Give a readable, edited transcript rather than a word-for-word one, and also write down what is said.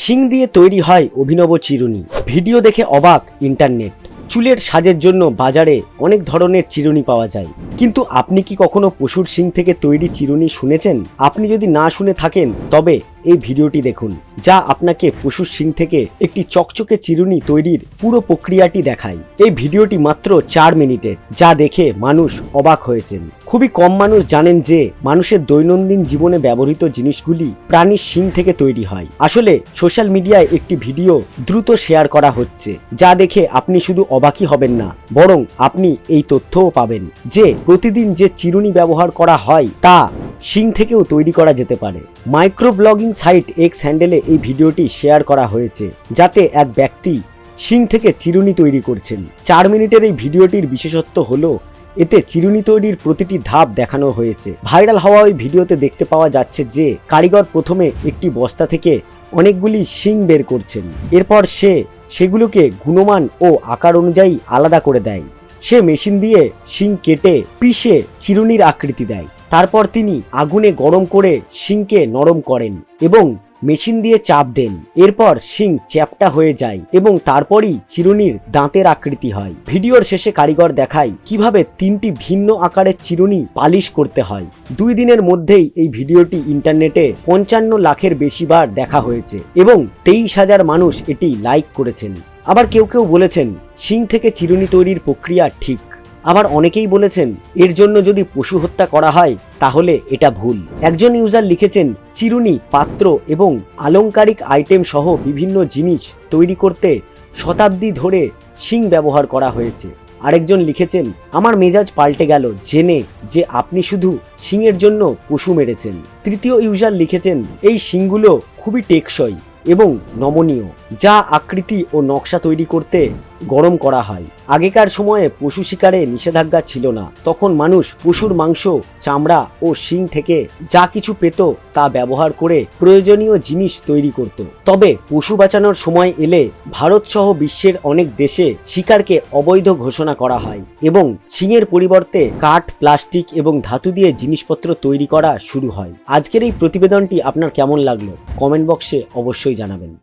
শিং দিয়ে তৈরি হয় অভিনব চিরুনি। ভিডিও দেখে অবাক ইন্টারনেট। চুলের সাজের জন্য বাজারে অনেক ধরনের চিরুনি পাওয়া যায়, কিন্তু আপনি কি কখনো পশুর শিং থেকে তৈরি চিরুনি শুনেছেন? আপনি যদি না শুনে থাকেন তবে এই ভিডিওটি দেখুন, যা আপনাকে পশুর শিং থেকে একটি চকচকে চিরুনি তৈরির পুরো প্রক্রিয়াটি দেখায়। এই ভিডিওটি মাত্র 4 মিনিটের, যা দেখে মানুষ অবাক হয়েছেন। খুবই কম মানুষ জানেন যে মানুষের দৈনন্দিন জীবনে ব্যবহৃত জিনিসগুলি প্রাণীর শিং থেকে তৈরি হয়। আসলে সোশ্যাল মিডিয়ায় একটি ভিডিও দ্রুত শেয়ার করা হচ্ছে, যা দেখে আপনি শুধু অবাকই হবেন না, বরং আপনি এই তথ্যও পাবেন যে প্রতিদিন যে চিরুনি ব্যবহার করা হয় তা শিং থেকেও তৈরি করা যেতে পারে। মাইক্রো ব্লগিং সাইট এক্স হ্যান্ডেলে এই ভিডিওটি শেয়ার করা হয়েছে, যাতে এক ব্যক্তি শিং থেকে চিরুনি তৈরি করছেন। 4 মিনিটের এই ভিডিওটির বিশেষত্ব হলো এতে চিরুনি তৈরির প্রতিটি ধাপ দেখানো হয়েছে। ভাইরাল হওয়া ওই ভিডিওতে দেখতে পাওয়া যাচ্ছে যে কারিগর প্রথমে একটি বস্তা থেকে অনেকগুলি শিং বের করছেন। এরপর সেগুলোকে গুণমান ও আকার অনুযায়ী আলাদা করে দেয়। সে মেশিন দিয়ে শিং কেটে পিষে চিরুনির আকৃতি দেয়। তারপর তিনি আগুনে গরম করে শিংকে নরম করেন এবং মেশিন দিয়ে চাপ দেন। এরপর শিং চ্যাপ্টা হয়ে যায় এবং তারপরই চিরুনির দাঁতের আকৃতি হয়। ভিডিওর শেষে কারিগর দেখায় কিভাবে 3টি ভিন্ন আকারের চিরুনি পালিশ করতে হয়। 2 দিনের মধ্যেই এই ভিডিওটি ইন্টারনেটে 55 লাখের বেশি বার দেখা হয়েছে এবং 23,000 মানুষ এটি লাইক করেছেন। আবার কেউ কেউ বলেছেন শিং থেকে চিরুনি তৈরির প্রক্রিয়া ঠিক। আবার অনেকেই বলেছেন এর জন্য যদি পশু হত্যা করা হয় তাহলে এটা ভুল। একজন ইউজার লিখেছেন চিরুনি, পাত্র এবং আলংকারিক আইটেম সহ বিভিন্ন জিনিস তৈরি করতে শতাব্দী ধরে শিং ব্যবহার করা হয়েছে। আরেকজন লিখেছেন আমার মেজাজ পাল্টে গেল জেনে যে আপনি শুধু শিংয়ের জন্য পশু মেরেছেন। তৃতীয় ইউজার লিখেছেন এই শিংগুলো খুবই টেকসই এবং নমনীয়, যা আকৃতি ও নকশা তৈরি করতে গরম করা হয়। আগেকার সময়ে পশু শিকারে নিষেধাজ্ঞা ছিল না, তখন মানুষ পশুর মাংস, চামড়া ও শিং থেকে যা কিছু পেত তা ব্যবহার করে প্রয়োজনীয় জিনিস তৈরি করত। তবে পশু বাঁচানোর সময় এলে ভারত সহ বিশ্বের অনেক দেশে শিকারকে অবৈধ ঘোষণা করা হয় এবং শিংয়ের পরিবর্তে কাঠ, প্লাস্টিক এবং ধাতু দিয়ে জিনিসপত্র তৈরি করা শুরু হয়। আজকের এই প্রতিবেদনটি আপনার কেমন লাগলো কমেন্ট বক্সে অবশ্যই জানাবেন।